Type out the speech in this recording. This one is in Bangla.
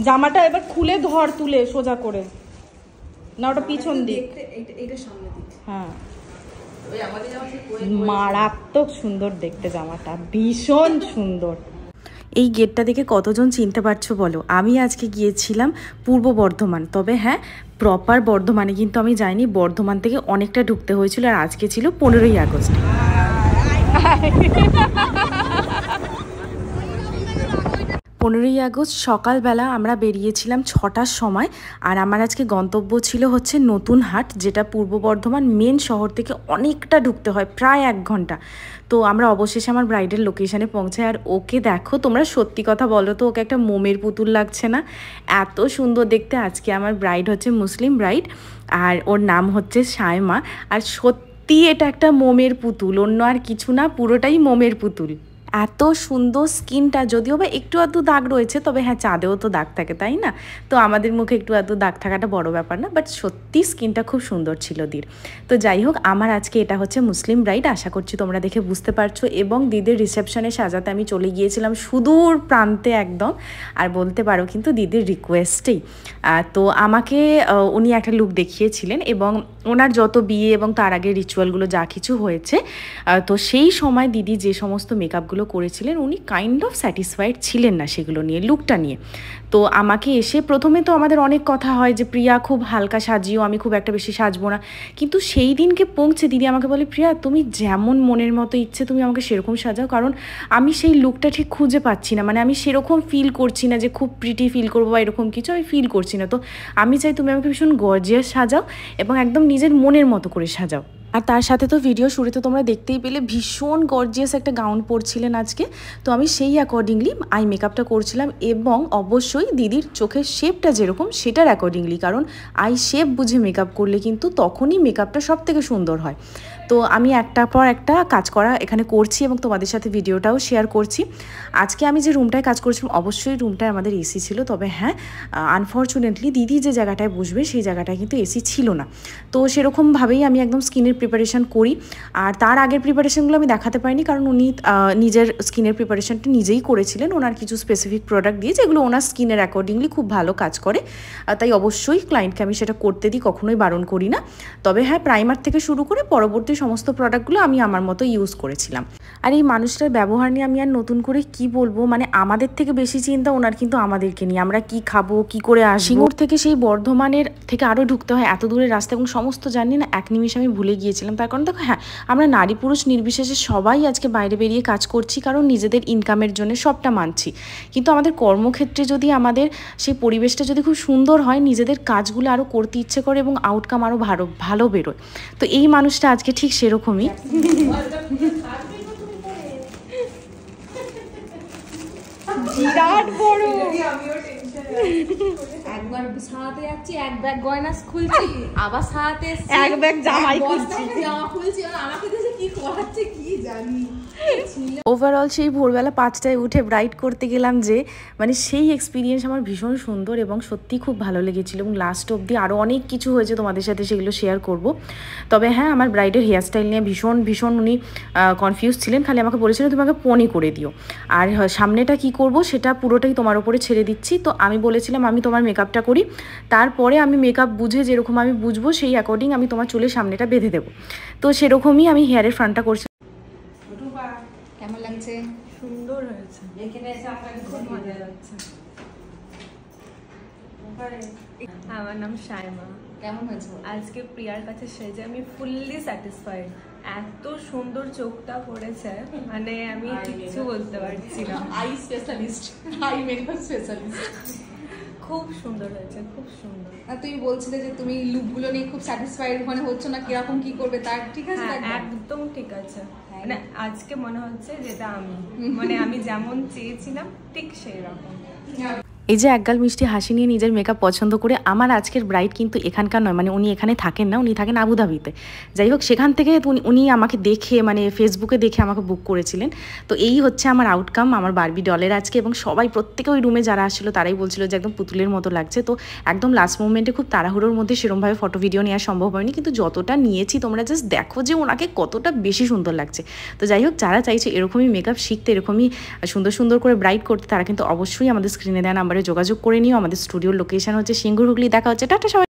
জামাটা এবার খুলে ধর তুলে সোজা করে না, ওটা পিছন দিক। হ্যাঁ, মারাত্মক সুন্দর দেখতে জামাটা, ভীষণ সুন্দর। এই গেটটা দেখে কতজন চিনতে পারছো বলো? আমি আজকে গিয়েছিলাম পূর্ব বর্ধমান, তবে হ্যাঁ প্রপার বর্ধমানে কিন্তু আমি যাইনি, বর্ধমান থেকে অনেকটা ঢুকতে হয়েছিল। আর আজকে ছিল 15ই আগস্ট। 15ই আগস্ট সকালবেলা আমরা বেরিয়েছিলাম 6টার সময়। আর আমার আজকে গন্তব্য ছিল হচ্ছে নতুন হাট, যেটা পূর্ব বর্ধমান মেন শহর থেকে অনেকটা ঢুকতে হয়, প্রায় 1 ঘন্টা। তো আমরা অবশেষে আমার ব্রাইডের লোকেশানে পৌঁছাই। আর ওকে দেখো তোমরা, সত্যি কথা বলো তো, ওকে একটা মোমের পুতুল লাগছে না? এত সুন্দর দেখতে। আজকে আমার ব্রাইড হচ্ছে মুসলিম ব্রাইড, আর ওর নাম হচ্ছে সায়মা। আর সত্যি এটা একটা মোমের পুতুল, অন্য আর কিছু না, পুরোটাই মোমের পুতুল। এত সুন্দর স্কিনটা, যদিও বা একটু আধটু দাগ রয়েছে, তবে হ্যাঁ চাঁদেও তো দাগ থাকে তাই না? তো আমাদের মুখে একটু আধটু দাগ থাকাটা বড় ব্যাপার না, বাট সত্যি স্কিনটা খুব সুন্দর ছিল দির। তো যাই হোক, আমার আজকে এটা হচ্ছে মুসলিম ব্রাইড, আশা করছি তোমরা দেখে বুঝতে পারছো। এবং দিদির রিসেপশনে সাজাতে আমি চলে গিয়েছিলাম সুদূর প্রান্তে একদম, আর বলতে পারো কিন্তু দিদির রিকোয়েস্টেই। তো আমাকে উনি একটা লুক দেখিয়েছিলেন, এবং ওনার যত বিয়ে এবং তার আগে রিচুয়ালগুলো যা কিছু হয়েছে, তো সেই সময় দিদি যে সমস্ত মেকআপগুলো করেছিলেন, উনি কাইন্ড অফ স্যাটিসফাইড ছিলেন না সেগুলো নিয়ে, লুকটা নিয়ে। তো আমাকে এসে প্রথমে তো আমাদের অনেক কথা হয় যে প্রিয়া খুব হালকা সাজিও, আমি খুব একটা বেশি সাজবো না। কিন্তু সেই দিনকে পৌঁছে দিদি আমাকে বলে, প্রিয়া তুমি যেমন মনের মতো ইচ্ছে তুমি আমাকে সেরকম সাজাও, কারণ আমি সেই লুকটা ঠিক খুঁজে পাচ্ছি না, মানে আমি সেরকম ফিল করছি না যে খুব প্রিটি ফিল করবো বা এরকম কিছু আমি ফিল করছি না। তো আমি চাই তুমি আমাকে ভীষণ গর্জিয়াস সাজাও এবং একদম নিজের মনের মতো করে সাজাও। আর তার সাথে তো ভিডিও শুরুতে তোমরা দেখতেই পেলে ভীষণ গর্জিয়াস একটা গাউন পরছিলেন আজকে। তো আমি সেই অ্যাকর্ডিংলি আই মেকআপটা করছিলাম, এবং অবশ্যই দিদির চোখের শেপটা যেরকম সেটার অ্যাকর্ডিংলি, কারণ আই শেপ বুঝে মেকআপ করলে কিন্তু তখনই মেকআপটা সব থেকে সুন্দর হয়। তো আমি একটার পর একটা কাজ করা এখানে করছি এবং তোমাদের সাথে ভিডিওটাও শেয়ার করছি। আজকে আমি যে রুমটায় কাজ করছিলাম, অবশ্যই রুমটায় আমাদের এসি ছিল, তবে হ্যাঁ আনফর্চুনেটলি দিদি যে জায়গাটায় বসবে সেই জায়গাটায় কিন্তু এসি ছিল না। তো সেরকমভাবেই আমি একদম স্কিনের প্রিপারেশান করি। আর তার আগের প্রিপারেশানগুলো আমি দেখাতে পারিনি, কারণ উনি নিজের স্কিনের প্রিপারেশানটা নিজেই করেছিলেন, ওনার কিছু স্পেসিফিক প্রোডাক্ট দিয়ে, যেগুলো ওনার স্কিনের অ্যাকর্ডিংলি খুব ভালো কাজ করে। তাই অবশ্যই ক্লায়েন্টকে আমি সেটা করতে দিই, কখনোই বারণ করি না। তবে হ্যাঁ প্রাইমার থেকে শুরু করে পরবর্তী সমস্ত প্রোডাক্টগুলো আমি আমার মতো ইউজ করেছিলাম। আর এই মানুষটার ব্যবহার নিয়ে আমি আর নতুন করে কি বলবো, মানে আমাদের থেকে বেশি চিন্তা ওনার কিন্তু আমাদেরকে নিয়ে, আমরা কি খাবো, কি করে আসবো। সিঙ্গুর থেকে সেই বর্ধমানের থেকে আরও ঢুকতে হয়, এত দূরের রাস্তা, এবং সমস্ত জানি না এক নিমিষে আমি ভুলে গিয়েছিলাম। তার কারণ দেখো, হ্যাঁ আমরা নারী পুরুষ নির্বিশেষে সবাই আজকে বাইরে বেরিয়ে কাজ করছি, কারণ নিজেদের ইনকামের জন্য সবটা মানছি। কিন্তু আমাদের কর্মক্ষেত্রে যদি আমাদের সেই পরিবেশটা যদি খুব সুন্দর হয়, নিজেদের কাজগুলো আরও করতে ইচ্ছে করে এবং আউটকাম আরও ভালো বেরোয়। তো এই মানুষটা আজকে ঠিক সেরকমই। বিরাট বড়, একবার সারাতে যাচ্ছি, এক ব্যাগ গয়না খুলছি, আবার সারাতে এক ব্যাগ জামাই খুলছি, জামা খুলছি, আমাকে দেখে কি করাচ্ছে কি জানি। ওভারঅল সেই ভোরবেলা 5টায় উঠে ব্রাইড করতে গেলাম, যে মানে সেই এক্সপিরিয়েন্স আমার ভীষণ সুন্দর এবং সত্যি খুব ভালো লেগেছিলো। এবং লাস্ট অবধি আরও অনেক কিছু হয়েছে, তোমাদের সাথে সেগুলো শেয়ার করব। তবে হ্যাঁ আমার ব্রাইডের হেয়ারস্টাইল নিয়ে ভীষণ উনি কনফিউজ ছিলেন, খালি আমাকে বলেছিলেন তুমি আমাকে পনি করে দিও, আর সামনেটা কি করব সেটা পুরোটাই তোমার ওপরে ছেড়ে দিচ্ছি। তো আমি বলেছিলাম আমি তোমার মেকআপটা করি, তারপরে আমি মেকআপ বুঝে যেরকম আমি বুঝবো সেই অ্যাকর্ডিং আমি তোমার চুলের সামনেটা বেঁধে দেবো। তো সেরকমই আমি হেয়ারের ফ্রন্টটা করছি। কেমন লাগছে? সুন্দর হয়েছে, এখানে এসে আপনাকে খুব মজা লাগছে। আমার নাম সায়মা। কেমন হয়েছে আজকে প্রিয়ার কাছে সেজে আমি ফুললি স্যাটিসফাইড। এত সুন্দর চোখটা পড়েছে, মানে আমি কিছু বলতে পারছি না। Eye specialist, eye makeup specialist. খুব সুন্দর হয়েছে, খুব সুন্দর। আর তুমি বলছিলে যে তুমি লুকগুলো নিয়ে খুব স্যাটিসফাইড মানে হচ্ছ না, কিরকম কি করবে তার ঠিক আছে? একদম ঠিক আছে, মানে আজকে মনে হচ্ছে যেটা আমি মানে আমি যেমন চেয়েছিলাম ঠিক সেই রকম। এই যে একগাল মিষ্টি হাসি নিয়ে নিজের মেকআপ পছন্দ করে আমার আজকের ব্রাইড কিন্তু এখানকার নয়, মানে উনি এখানে থাকেন না, উনি থাকেন আবুধাবিতে। যাই হোক, সেখান থেকে উনি আমাকে দেখে, মানে ফেসবুকে দেখে আমাকে বুক করেছিলেন। তো এই হচ্ছে আমার আউটকাম, আমার বারবি ডলের আজকে। এবং সবাই, প্রত্যেকে ওই রুমে যারা আসছিলো তারাই বলছিল যে একদম পুতুলের মতো লাগছে। তো একদম লাস্ট মোমেন্টে খুব তাড়াহুড়োর মধ্যে সেরকমভাবে ফটো ভিডিও নেওয়া সম্ভব হয়নি, কিন্তু যতটা নিয়েছি তোমরা জাস্ট দেখো যে ওনাকে কতটা বেশি সুন্দর লাগছে। তো যাই হোক, যারা চাইছে এরকমই মেকআপ শিখতে, এরকমই সুন্দর সুন্দর করে ব্রাইড করতে, তারা কিন্তু অবশ্যই আমাদের স্ক্রিনে দেওয়া নাম্বারে যোগাযোগ করে নিও। আমাদের স্টুডিওর লোকেশন হচ্ছে সিঙ্গুর হুগলি। দেখা হচ্ছে, টাটা সবাই।